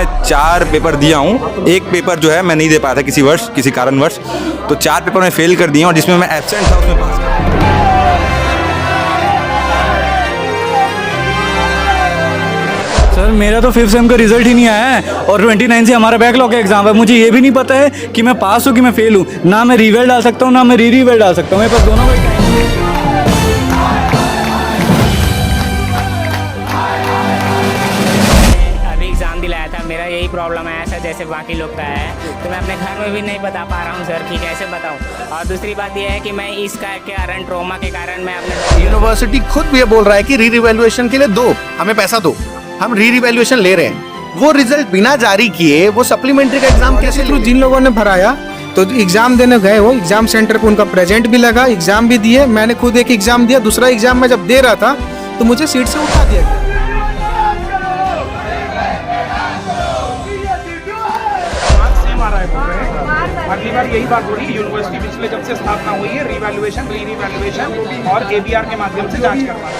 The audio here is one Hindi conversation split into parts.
मैं 4 पेपर दिया हूँ। एक पेपर जो है मैं नहीं दे पाया था किसी कारणवश, तो 4 पेपर मैं फेल कर दिया और जिसमें मैं एब्सेंट था उसमें पास कर दिया। सर मेरा तो 5th सेम का रिजल्ट ही नहीं आया है और 29 से हमारा बैकलॉग का एग्जाम है। मुझे ये भी नहीं पता है कि मैं पास हूँ कि मैं फेल हूँ। ना मैं रीवेल डाल सकता हूँ, ना मैं रीवेल डाल सकता हूँ। मेरे पास दोनों का एग्ज़ाम दिलाया था, मेरा यही प्रॉब्लम है ऐसा जैसे बाकी लोग का है, तो मैं अपने घर में भी नहीं बता पा रहा हूँ सर कि कैसे बताऊँ। और दूसरी बात यह है कि मैं इसका के कारण ट्रॉमा के कारण मैं अपने यूनिवर्सिटी खुद ये बोल रहा है कि री रिवैल्यूएशन के लिए दो, हमें पैसा दो, हम री रिवैल्यूएशन ले रहे हैं। वो रिजल्ट बिना जारी किए वो सप्लीमेंट्री का एग्जाम कैसे थ्रू जिन लोगों ने भराया तो एग्जाम देने गए, वो एग्जाम सेंटर पे उनका प्रेजेंट भी लगा, एग्जाम भी दिए। मैंने खुद एक एग्जाम दिया, दूसरा एग्जाम मैं जब दे रहा था तो मुझे सीट से उठा दिया गया। अगली बार यही बात हो रही है। यूनिवर्सिटी पिछले जब से स्थापना हुई है रीवैल्यूएशन, री रिवैल्यूएशन और एबीआर के माध्यम से जांच करवा।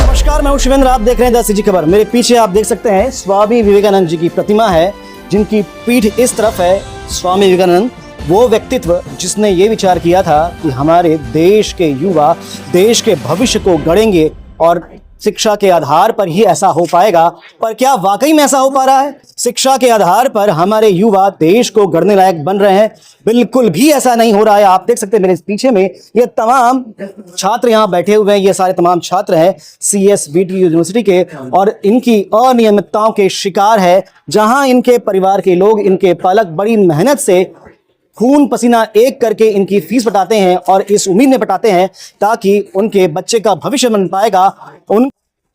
नमस्कार, मैं हूं शिवेंद्र, आप देख रहे हैं 10 सीजी खबर। मेरे पीछे आप देख सकते हैं स्वामी विवेकानंद जी की प्रतिमा है, जिनकी पीठ इस तरफ है। स्वामी विवेकानंद वो व्यक्तित्व जिसने ये विचार किया था कि हमारे देश के युवा देश के भविष्य को गढ़ेंगे और शिक्षा के आधार पर ही ऐसा हो पाएगा। पर क्या वाकई में ऐसा हो पा रहा है? शिक्षा के आधार पर हमारे युवा देश को गढ़ने लायक बन रहे हैं? बिल्कुल भी ऐसा नहीं हो रहा है। आप देख सकते हैं मेरे पीछे में ये तमाम छात्र यहाँ बैठे हुए हैं। ये सारे तमाम छात्र हैं CSVT यूनिवर्सिटी के और इनकी अनियमितताओं के शिकार है, जहां इनके परिवार के लोग, इनके पालक बड़ी मेहनत से खून पसीना एक करके इनकी फीस पटाते हैं और इस उम्मीद में पटाते हैं ताकि उनके बच्चे का भविष्य बन पाएगा, उन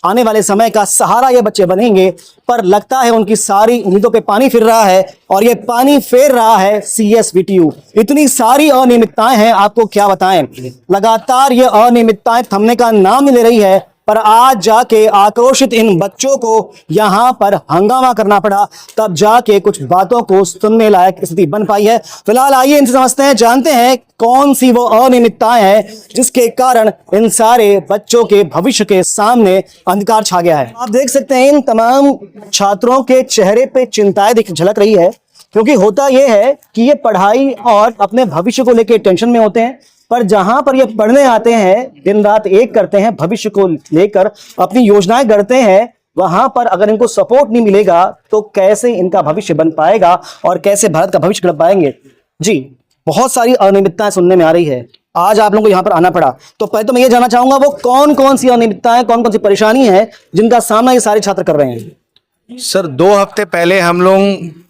आने वाले समय का सहारा ये बच्चे बनेंगे। पर लगता है उनकी सारी उम्मीदों पे पानी फिर रहा है और ये पानी फेर रहा है CSVTU। इतनी सारी अनियमितताएं हैं, आपको क्या बताएं। लगातार ये अनियमितताएं थमने का नाम नहीं ले रही है, पर आज जाके आक्रोशित इन बच्चों को यहाँ पर हंगामा करना पड़ा, तब जाके कुछ बातों को सुनने लायक स्थिति बन पाई है। फिलहाल आइए इनसे समझते हैं, जानते हैं कौन सी वो अनियमितताएं हैं जिसके कारण इन सारे बच्चों के भविष्य के सामने अंधकार छा गया है। आप देख सकते हैं इन तमाम छात्रों के चेहरे पे चिंताएं झलक रही है, क्योंकि होता यह है कि ये पढ़ाई और अपने भविष्य को लेकर टेंशन में होते हैं। पर जहां पर ये पढ़ने आते हैं, दिन रात एक करते हैं, भविष्य को लेकर अपनी योजनाएं गढ़ते हैं, वहां पर अगर इनको सपोर्ट नहीं मिलेगा तो कैसे इनका भविष्य बन पाएगा और कैसे भारत का भविष्य गढ़ पाएंगे। जी, बहुत सारी अनियमितताएं सुनने में आ रही है। आज आप लोगों को यहाँ पर आना पड़ा, तो पहले तो मैं ये जानना चाहूंगा वो कौन कौन सी अनियमितताएं, कौन कौन सी परेशानी है जिनका सामना ये सारे छात्र कर रहे हैं। सर 2 हफ्ते पहले हम लोग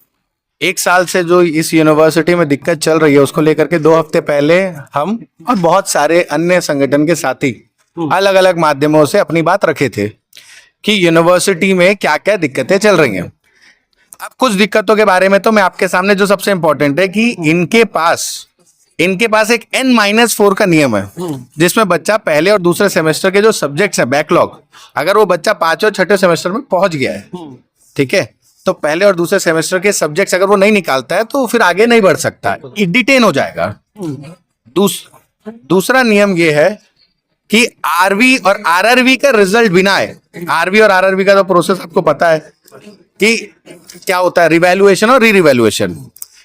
1 साल से जो इस यूनिवर्सिटी में दिक्कत चल रही है उसको लेकर के 2 हफ्ते पहले हम और बहुत सारे अन्य संगठन के साथी अलग अलग माध्यमों से अपनी बात रखे थे कि यूनिवर्सिटी में क्या क्या दिक्कतें चल रही हैं। अब कुछ दिक्कतों के बारे में तो मैं आपके सामने, जो सबसे इंपॉर्टेंट है कि इनके पास एक N-4 का नियम है, जिसमें बच्चा पहले और दूसरे सेमेस्टर के जो सब्जेक्ट्स है बैकलॉग, अगर वो बच्चा 5वें और 6ठे सेमेस्टर में पहुंच गया है, ठीक है, तो पहले और दूसरे सेमेस्टर के सब्जेक्ट्स अगर वो नहीं निकालता है तो फिर आगे नहीं बढ़ सकता है, डिटेन हो जाएगा। दूसरा नियम ये है कि RV और RRV का रिजल्ट बिना है। RV और RRV का तो प्रोसेस आपको पता है कि क्या होता है, रिवैल्यूएशन और री रिवैल्यूएशन।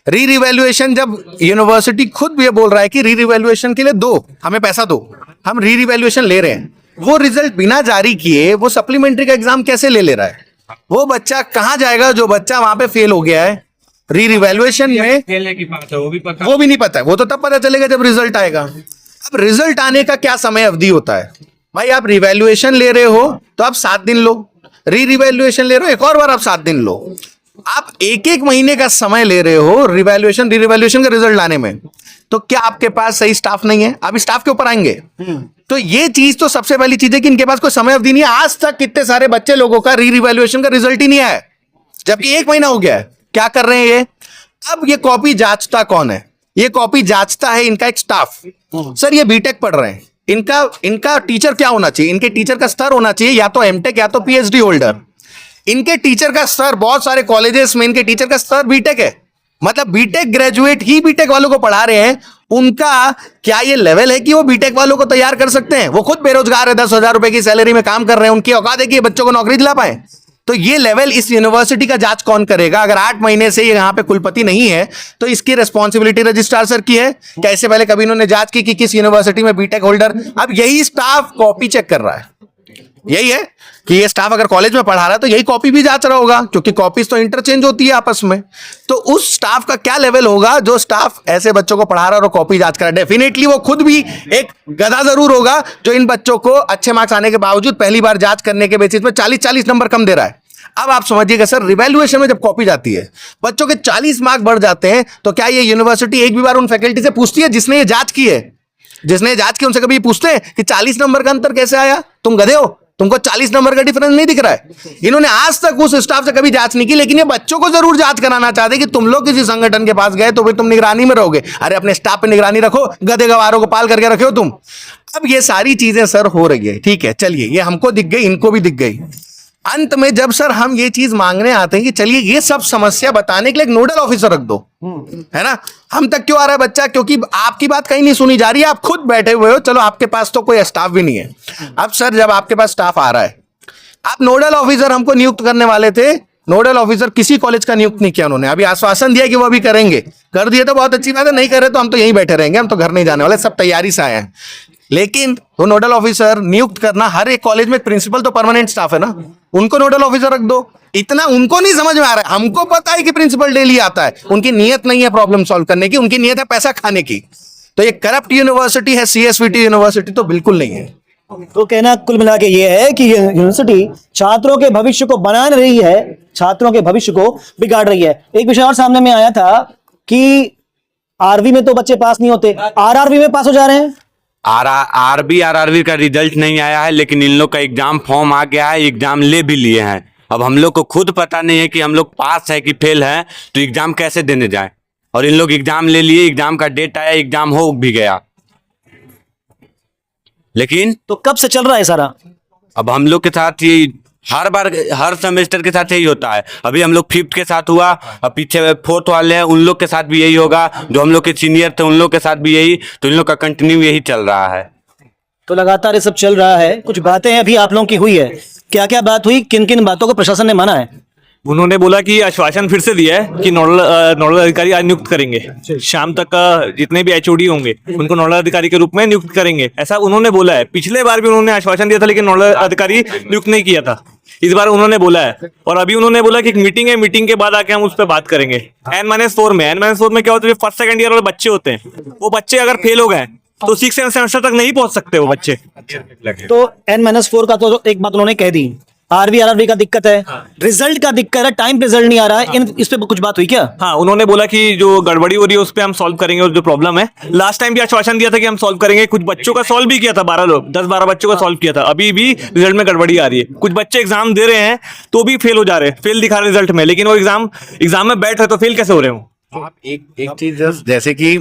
री रिवैल्यूएशन जब यूनिवर्सिटी खुद ये बोल रहा है कि री रिवैल्यूएशन के लिए दो, हमें पैसा दो, हम री रिवैल्यूएशन ले रहे हैं, वो रिजल्ट बिना जारी किए वो सप्लीमेंट्री का एग्जाम कैसे ले रहा है? वो बच्चा कहां जाएगा जो बच्चा वहां पे फेल हो गया है री रिवैल्यूएशन में? खेलने की बात है, वो भी नहीं पता है, वो तो तब पता चलेगा जब रिजल्ट आएगा। अब रिजल्ट आने का क्या समय अवधि होता है भाई? आप रिवैल्यूएशन ले रहे हो तो आप 7 दिन लो, री रिवैल्यूएशन ले रहे हो एक और बार आप 7 दिन लो। आप 1-1 महीने का समय ले रहे हो रिवैल्यूएशन री रिवैल्यूएशन का रिजल्ट लाने में, तो क्या आपके पास सही स्टाफ नहीं है? आप स्टाफ के ऊपर आएंगे। तो ये चीज तो सबसे पहली चीज है कि इनके पास कोई समय अवधि नहीं है। आज तक कितने सारे बच्चे लोगों का री रिवैल्यूएशन का रिजल्ट ही नहीं आया, जबकि 1 महीना हो गया है। क्या कर रहे हैं ये? अब ये कॉपी जांचता कौन है? ये कॉपी जांचता है इनका एक स्टाफ। सर ये बीटेक पढ़ रहे हैं, इनका टीचर क्या होना चाहिए? इनके टीचर का स्तर होना चाहिए या तो एमटेक या तो पीएचडी होल्डर। इनके टीचर का स्तर बहुत सारे कॉलेजेस में इनके टीचर का स्तर बीटेक है, मतलब बीटेक ग्रेजुएट ही बीटेक वालों को पढ़ा रहे हैं, उनका क्या ये लेवल है कि वो बीटेक वालों को तैयार कर सकते हैं? वो खुद बेरोजगार है, 10,000 रुपए की सैलरी में काम कर रहे हैं, उनकी औकात है कि ये बच्चों को नौकरी दिला पाए? तो ये लेवल इस यूनिवर्सिटी का जांच कौन करेगा? अगर 8 महीने से यहाँ पे कुलपति नहीं है तो इसकी रिस्पॉन्सिबिलिटी रजिस्ट्रार सर की है। क्या इससे पहले कभी इन्होंने जांच की कि किस यूनिवर्सिटी में बीटेक होल्डर? अब यही स्टाफ कॉपी चेक कर रहा है, यही है कि ये स्टाफ अगर कॉलेज में पढ़ा रहा है तो यही कॉपी भी जांच रहा होगा, क्योंकि कॉपीज तो इंटरचेंज होती है आपस में। तो उस स्टाफ का क्या लेवल होगा जो स्टाफ ऐसे बच्चों को पढ़ा रहा है और कॉपी जांच कर रहा है? डेफिनेटली वो खुद भी एक गधा जरूर होगा जो इन बच्चों को अच्छे मार्क्स आने के बावजूद पहली बार जांच करने के बेसिस पे 40-40 नंबर कम दे रहा है। अब आप समझिएगा सर, रिवैल्यूएशन में जब कॉपी जाती है, बच्चों के 40 मार्क बढ़ जाते हैं, तो क्या ये यूनिवर्सिटी एक भी बार उन फैकल्टी से पूछती है जिसने ये जांच की है? जिसने जांच की उनसे कभी पूछते हैं कि 40 नंबर का अंतर कैसे आया? तुम गधे हो, तुमको 40 नंबर का डिफरेंस नहीं दिख रहा है? इन्होंने आज तक उस स्टाफ से कभी जांच नहीं की, लेकिन ये बच्चों को जरूर जांच कराना चाहते कि तुम लोग किसी संगठन के पास गए तो फिर तुम निगरानी में रहोगे। अरे अपने स्टाफ पे निगरानी रखो, गधे गवारों को पाल करके रखो तुम। अब ये सारी चीजें सर हो रही है, ठीक है, चलिए ये हमको दिख गई, इनको भी दिख गई। अंत में जब सर हम ये चीज मांगने आते हैं कि चलिए ये सब समस्या बताने के लिए एक नोडल ऑफिसर रख दो, है ना? हम तक क्यों आ रहा है बच्चा? क्योंकि आपकी बात कहीं नहीं सुनी जा रही है, आप खुद बैठे हुए हो, चलो आपके पास तो कोई स्टाफ भी नहीं है। अब सर जब आपके पास स्टाफ आ रहा है, आप नोडल ऑफिसर हमको नियुक्त करने वाले थे, नोडल ऑफिसर किसी कॉलेज का नियुक्त नहीं किया उन्होंने। अभी आश्वासन दिया कि वो अभी करेंगे, कर दिए तो बहुत अच्छी बात है, नहीं कर रहे तो हम तो यहीं बैठे रहेंगे, हम तो घर नहीं जाने वाले, सब तैयारी से आए हैं। लेकिन वो नोडल ऑफिसर नियुक्त करना, हर एक कॉलेज में प्रिंसिपल तो परमानेंट स्टाफ है ना, उनको नोडल ऑफिसर रख दो। इतना उनको नहीं समझ में आ रहा है, हमको पता है कि प्रिंसिपल डेली आता है, उनकी नीयत नहीं है प्रॉब्लम सॉल्व करने की, उनकी नीयत है पैसा खाने की। तो ये करप्ट यूनिवर्सिटी है सीएसवीटी यूनिवर्सिटी? तो बिल्कुल नहीं है। तो कहना कुल मिला के ये है कि ये यूनिवर्सिटी छात्रों के भविष्य को बना रही है, छात्रों के भविष्य को बिगाड़ रही है। एक विषय और सामने में आया था कि आरवी में तो बच्चे पास नहीं होते, आरआरवी में पास हो जा रहे हैं। आरआरवी का रिजल्ट नहीं आया है, लेकिन इन लोग का एग्जाम फॉर्म आ गया है, एग्जाम ले भी लिए हैं। अब हम लोग को खुद पता नहीं है कि हम लोग पास है कि फेल है, तो एग्जाम कैसे देने जाए? और इन लोग एग्जाम ले लिए, एग्जाम का डेट आया, एग्जाम हो भी गया, लेकिन तो कब से चल रहा है सारा? अब हम लोग के साथ ये हर बार हर सेमेस्टर के साथ यही होता है। अभी हम लोग 5th के साथ हुआ, अब पीछे 4th वाले हैं, उन लोग के साथ भी यही होगा, जो हम लोग के सीनियर थे उन लोग के साथ भी यही, तो इन लोग का कंटिन्यू यही चल रहा है। तो लगातार ये सब चल रहा है। कुछ बातें अभी आप लोगों की हुई है, क्या क्या बात हुई, किन किन बातों को प्रशासन ने माना है? उन्होंने बोला कि आश्वासन फिर से दिया है कि नोडल अधिकारी आज नियुक्त करेंगे, शाम तक जितने भी एचओडी होंगे उनको नोडल अधिकारी के रूप में नियुक्त करेंगे, ऐसा उन्होंने बोला है। पिछले बार भी उन्होंने आश्वासन दिया था, लेकिन नोडल अधिकारी नियुक्त नहीं किया था। इस बार उन्होंने बोला है, और अभी उन्होंने बोला कि एक मीटिंग है, मीटिंग के बाद आके हम उस पर बात करेंगे। N-4 में क्या होता है, फर्स्ट सेकंड ईयर वाले बच्चे होते हैं, वो बच्चे अगर फेल हो गए तो 6th सेमेस्टर तक नहीं पहुंच सकते वो बच्चे। तो N-4 का तो एक बात उन्होंने कह दी, आरवी का दिक्कत है, रिजल्ट का दिक्कत है, टाइम पे रिजल्ट नहीं आ रहा है, इस पे कुछ बात हुई क्या? हाँ, उन्होंने बोला कि जो गड़बड़ी हो रही है उस पे हम सॉल्व करेंगे, और जो प्रॉब्लम है लास्ट टाइम भी आश्वासन दिया था कि हम सॉल्व करेंगे। कुछ बच्चों का सॉल्व भी किया था, 10-12 बच्चों का सॉल्व किया था, अभी भी रिजल्ट में गड़बड़ी आ रही है। कुछ बच्चे एग्जाम दे रहे हैं तो भी फेल हो जा रहे हैं, फेल दिखा रहे रिजल्ट में, लेकिन वो एग्जाम में बैठ रहे तो फेल कैसे हो रहे हो? आप एक चीज जैसे कि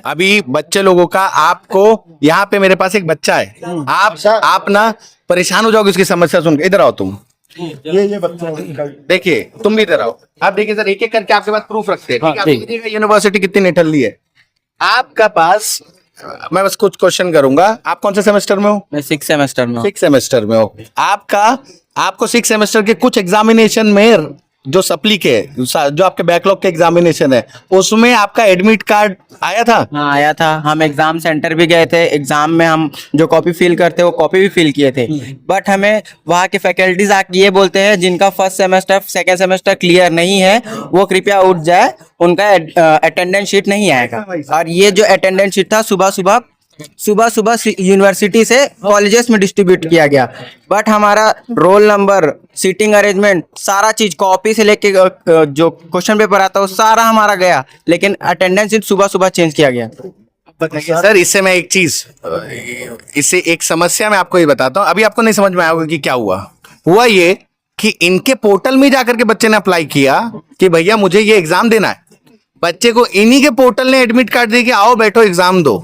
अभी बच्चे लोगों का, आपको यहाँ पे मेरे पास एक बच्चा है, आप ना परेशान हो जाओगे उसकी समस्या सुन के। इधर आओ तुम, ये बच्चा देखिए, तुम भी इधर आओ। आप देखिए सर, एक एक करके आपके पास प्रूफ रखते हैं, ठीक है? यूनिवर्सिटी कितनी निठल्ली है आपका पास। मैं बस कुछ क्वेश्चन करूंगा। आप कौन से सेमेस्टर में हो? मैं 6th सेमेस्टर में हूँ। 6th सेमेस्टर में हो। आपको 6th सेमेस्टर के कुछ एग्जामिनेशन में जो सप्ली के, जो आपके बैकलॉग के एग्जामिनेशन है, उसमें आपका एडमिट कार्ड आया था? हाँ, आया था। हम एग्जाम सेंटर भी गए थे, एग्जाम में हम जो कॉपी फिल करते वो कॉपी भी फिल किए थे, बट हमें वहाँ के फैकल्टीज आके ये बोलते हैं जिनका first semester second semester clear नहीं है वो कृपया उठ जाए, उनका अटेंडेंस शीट नहीं आएगा। और ये जो अटेंडेंस शीट था सुबह सुबह यूनिवर्सिटी से कॉलेजेस में डिस्ट्रीब्यूट किया गया, बट हमारा रोल नंबर, सीटिंग अरेंजमेंट, सारा चीज कॉपी से लेके जो क्वेश्चन पेपर आता है वो सारा हमारा गया, लेकिन अटेंडेंस शीट सुबह चेंज किया गया। बताइए सर, इससे मैं एक चीज, इससे एक समस्या मैं आपको ये बताता हूँ। अभी आपको नहीं समझ में आया होगा कि क्या हुआ ये कि इनके पोर्टल में जाकर के बच्चे ने अप्लाई किया कि भैया मुझे ये एग्जाम देना है, बच्चे को इन्हीं के पोर्टल ने एडमिट कार्ड दे के आओ बैठो एग्जाम दो।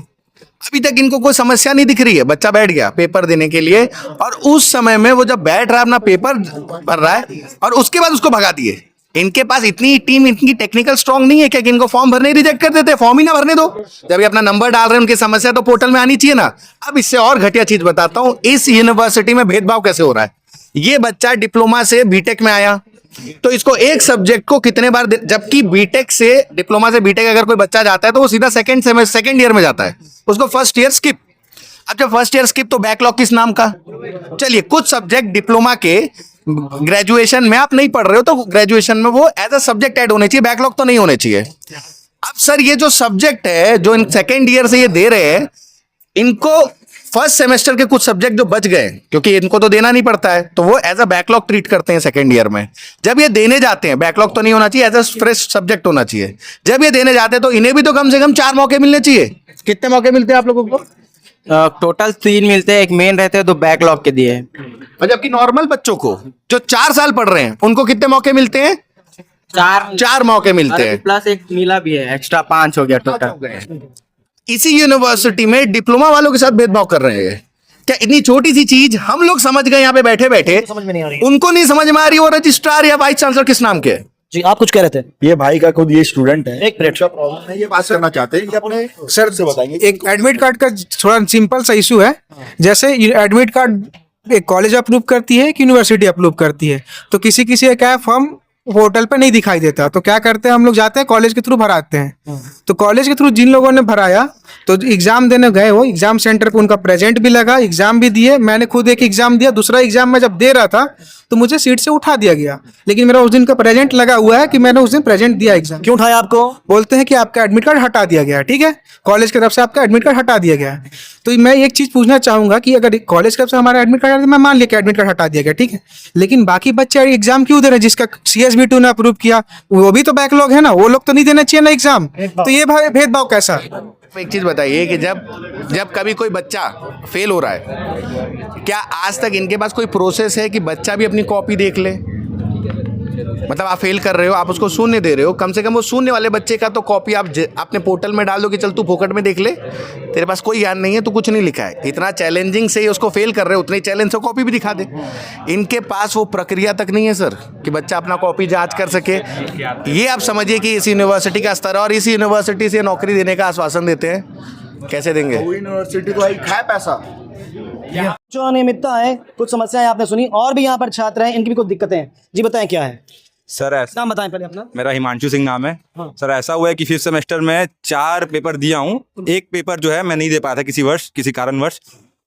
अभी तक इनको कोई समस्या नहीं दिख रही है, बच्चा बैठ गया पेपर देने के लिए, और उस समय में वो जब बैठ रहा है अपना पेपर भर रहा है और उसके बाद उसको भगा दिए। इनके पास इतनी टीम, इनकी टेक्निकल स्ट्रांग नहीं है क्या कि इनको फॉर्म भरने रिजेक्ट कर देते? फॉर्म ही ना भरने दो। जब ये अपना नंबर डाल रहे हैं, उनकी समस्या तो पोर्टल में आनी चाहिए ना। अब इससे और घटिया चीज बताता हूं, इस यूनिवर्सिटी में भेदभाव कैसे हो रहा है। ये बच्चा डिप्लोमा से बीटेक में आया तो इसको एक सब्जेक्ट को कितने बार जबकि बीटेक से डिप्लोमा से बीटेक अगर कोई बच्चा जाता है तो वो सीधा सेकंड ईयर में जाता है, उसको फर्स्ट ईयर स्किप। अब जब फर्स्ट ईयर स्किप तो बैकलॉग किस नाम का? चलिए, कुछ सब्जेक्ट डिप्लोमा के ग्रेजुएशन में आप नहीं पढ़ रहे हो तो ग्रेजुएशन में वो एज अ सब्जेक्ट ऐड होने चाहिए, बैकलॉग तो नहीं होने चाहिए। अब सर ये जो सब्जेक्ट है जो इन सेकेंड ईयर से ये दे रहे हैं, इनको फर्स्ट सेमेस्टर के कुछ सब्जेक्ट जो बच गए, क्योंकि इनको तो देना नहीं पड़ता है, तो वो एज अ बैकलॉग ट्रीट करते हैं सेकेंड ईयर में। जब ये देने जाते हैं, बैकलॉग तो नहीं होना चाहिए, एज अ फ्रेश सब्जेक्ट होना चाहिए। जब ये देने जाते हैं तो इन्हें भी तो कम से कम 4 मौके मिलने चाहिए। कितने मौके मिलते हैं आप लोगों को? टोटल 3 मिलते हैं, एक मेन रहते हैं, 2 बैकलॉग के दिए। और जबकि नॉर्मल बच्चों को जो 4 साल पढ़ रहे हैं उनको कितने मौके मिलते हैं? 4 मौके मिलते हैं, प्लस एक मिला भी है, एक्स्ट्रा 5 हो गया टोटल। इसी यूनिवर्सिटी में डिप्लोमा वालों के साथ भेदभाव कर रहे हैं। क्या इतनी छोटी सी चीज हम लोग समझ गए यहाँ पे बैठे बैठे, समझ में नहीं आ रही। उनको नहीं समझ में आ रही? वो रजिस्ट्रार या वाइस चांसलर किस नाम के हैं? जी, आप कुछ कह रहे थे। ये भाई का खुद ये स्टूडेंट है, एक मिनट। प्रॉब्लम है, ये बात करना चाहते हैं कि अपने सर से बताएंगे। एक एडमिट कार्ड का थोड़ा सिंपल सा इशू है। जैसे एडमिट कार्ड एक कॉलेज अप्रूव करती है, एक यूनिवर्सिटी अप्रूव करती है, तो किसी किसी का क्या फॉर्म पोर्टल पे नहीं दिखाई देता, तो क्या करते हैं हम लोग, जाते हैं कॉलेज के थ्रू भराते हैं। तो कॉलेज के थ्रू जिन लोगों ने भराया तो एग्जाम देने गए, वो एग्जाम सेंटर पे उनका प्रेजेंट भी लगा, एग्जाम भी दिए। मैंने खुद एक एग्जाम दिया, दूसरा एग्जाम मैं जब दे रहा था तो मुझे सीट से उठा दिया गया, लेकिन मेरा उस दिन का प्रेजेंट लगा हुआ है कि मैंने उस दिन प्रेजेंट दिया एग्जाम। क्यों उठाया आपको? बोलते हैं कि आपका एडमिट कार्ड हटा दिया गया है। ठीक है, कॉलेज की तरफ से आपका एडमिट कार्ड हटा दिया गया है। तो मैं एक चीज पूछना चाहूंगा कि अगर कॉलेज की तरफ से हमारा एडमिट कार्ड है, मैं मान लिया कि एडमिट कार्ड हटा दिया गया, ठीक है, लेकिन बाकी बच्चे एग्जाम क्यों दे रहे हैं? जिसका CSB2 ने अप्रूव किया वो भी तो बैकलॉग है ना, वो लोग तो नहीं देना चाहिए ना एग्जाम। तो ये भेदभाव कैसा? एक चीज बताइए कि जब कभी कोई बच्चा फेल हो रहा है, क्या आज तक इनके पास कोई प्रोसेस है कि बच्चा भी अपनी कॉपी देख ले? मतलब आप फेल कर रहे हो, आप उसको शून्य दे रहे हो, कम से कम वो शून्य वाले बच्चे का तो कॉपी आप अपने पोर्टल में डाल दो कि चल तू फोकट में देख ले, तेरे पास कोई ज्ञान नहीं है, तू कुछ नहीं लिखा है। इतना चैलेंजिंग से ही उसको फेल कर रहे हो, उतनी चैलेंज से कॉपी भी दिखा दे। इनके पास वो प्रक्रिया तक नहीं है सर कि बच्चा अपना कॉपी जांच कर सके। ये आप समझिए कि इस यूनिवर्सिटी का स्तर है, और इस यूनिवर्सिटी से नौकरी देने का आश्वासन देते हैं, कैसे देंगे? यूनिवर्सिटी को आई खाए पैसा। जो अनियमितता है, कुछ समस्याएं आपने सुनी, और भी यहाँ पर छात्र हैं, इनकी भी कुछ दिक्कतें हैं। जी बताएं क्या है? सर ऐसा, नाम बताएं पहले अपना। मेरा हिमांशु सिंह नाम है। सर ऐसा हुआ है कि 5th सेमेस्टर में 4 पेपर दिया हूँ, एक पेपर जो है मैं नहीं दे पाया था किसी कारणवश,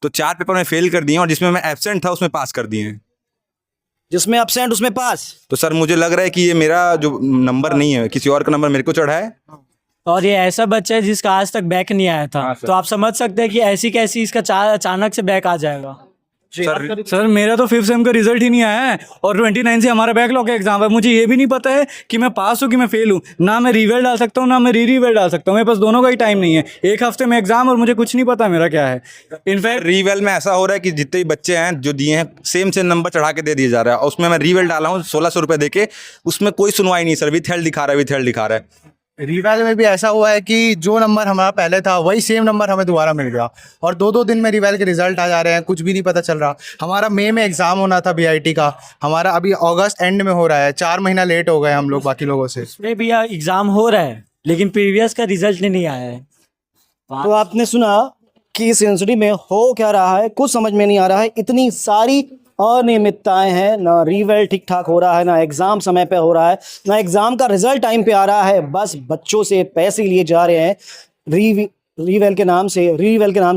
तो 4 पेपर में फेल कर दिए, और जिसमें मैं एब्सेंट था उसमें पास कर दिए हैं। जिसमें एब्सेंट उसमें पास। तो सर मुझे लग रहा है कि ये मेरा जो नंबर नहीं है, किसी और का नंबर मेरे को चढ़ा है। और ये ऐसा बच्चा है जिसका आज तक बैक नहीं आया था, तो आप समझ सकते हैं कि ऐसी कैसी इसका अचानक से बैक आ जाएगा। सर मेरा तो 5th सेम का रिजल्ट ही नहीं आया है, और 29 से हमारा बैकलॉग का एग्जाम है। मुझे ये भी नहीं पता है कि मैं पास हूँ कि मैं फेल हूँ। ना मैं रीवेल डाल सकता हूँ, ना मैं रीवेल डाल सकता हूँ। मेरे पास दोनों का ही टाइम नहीं है। एक हफ्ते में एग्जाम और मुझे कुछ नहीं पता मेरा क्या है। इनफैक्ट रीवेल में ऐसा हो रहा है कि जितने भी बच्चे हैं जो दिए हैं सेम नंबर चढ़ा के दे दिया जा रहा है, और उसमें मैं रीवेल डाला हूँ 1600 रुपये दे के, उसमें कोई सुनवाई नहीं सर, विथ हेल्ड दिखा रहा है। रिवैल में भी ऐसा हुआ है कि जो नंबर हमारा पहले था वही सेम नंबर हमें दोबारा मिल गया, और 2-2 दिन में रिवैल के रिजल्ट आ जा रहे हैं, कुछ भी नहीं पता चल रहा। हमारा मई में एग्जाम होना था BIT का, हमारा अभी अगस्त एंड में हो रहा है, 4 महीना लेट हो गए हम लोग बाकी लोगों से। इसमें भी एग्जाम हो रहा है, लेकिन प्रीवियस का रिजल्ट नहीं आया है। तो आपने सुना कि इस यूनिवर्सिटी में हो क्या रहा है, कुछ समझ में नहीं आ रहा है। इतनी सारी अनियमितताएं हैं, ना रीवेल ठीक ठाक हो रहा है, ना एग्ज़ाम समय पे हो रहा है, ना एग्ज़ाम का रिजल्ट टाइम पे आ रहा है। बस बच्चों से पैसे लिए जा रहे हैं रीवेल के नाम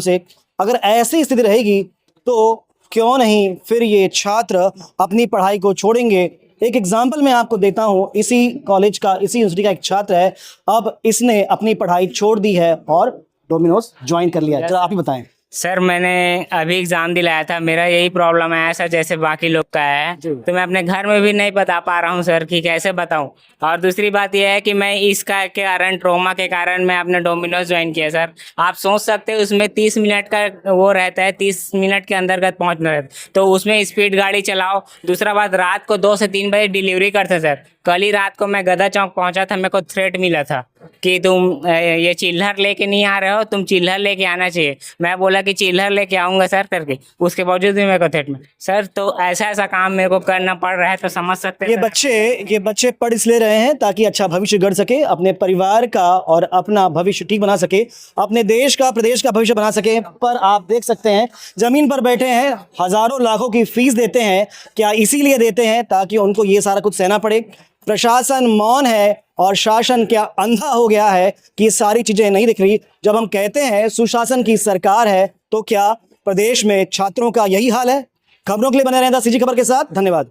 से। अगर ऐसी स्थिति रहेगी तो क्यों नहीं फिर ये छात्र अपनी पढ़ाई को छोड़ेंगे। एक एग्जाम्पल मैं आपको देता हूँ, इसी कॉलेज का, इसी यूनिवर्सिटी का एक छात्र है। अब इसने अपनी पढ़ाई छोड़ दी है और डोमिनोज ज्वाइन कर लिया है। जरा आप ही बताएं। सर मैंने अभी एग्ज़ाम दिलाया था, मेरा यही प्रॉब्लम है ऐसा जैसे बाकी लोग का है, तो मैं अपने घर में भी नहीं बता पा रहा हूँ सर कि कैसे बताऊँ। और दूसरी बात यह है कि मैं इसका के कारण, ट्रॉमा के कारण मैं अपने डोमिनोज ज्वाइन किया सर। आप सोच सकते हो उसमें 30 मिनट का वो रहता है, 30 मिनट के अंतर्गत पहुँचना रहता है, तो उसमें स्पीड गाड़ी चलाओ। दूसरा बात, रात को 2 से 3 बजे डिलीवरी करते सर, कल ही रात को मैं गदा चौक पहुंचा था, मेरे को थ्रेट मिला था कि तुम ये चिल्लर लेके नहीं आ रहे हो, तुम चिल्लर लेके आना चाहिए। मैं बोला कि चिल्लर लेके आऊंगा सर करके, उसके बावजूद भी मेरे को थ्रेट में। सर तो ऐसा काम मेरे को करना पड़ रहा है, तो समझ सकते हैं ये बच्चे पढ़ इसलिए रहे हैं ताकि अच्छा भविष्य गढ़ सके, अपने परिवार का और अपना भविष्य ठीक बना सके, अपने देश का प्रदेश का भविष्य बना सके। पर आप देख सकते हैं जमीन पर बैठे हैं, हजारों लाखों की फीस देते हैं, क्या इसीलिए देते हैं ताकि उनको ये सारा कुछ सहना पड़े। प्रशासन मौन है और शासन क्या अंधा हो गया है कि ये सारी चीजें नहीं दिख रही। जब हम कहते हैं सुशासन की सरकार है, तो क्या प्रदेश में छात्रों का यही हाल है? खबरों के लिए बने रहें द सिटी खबर के साथ। धन्यवाद।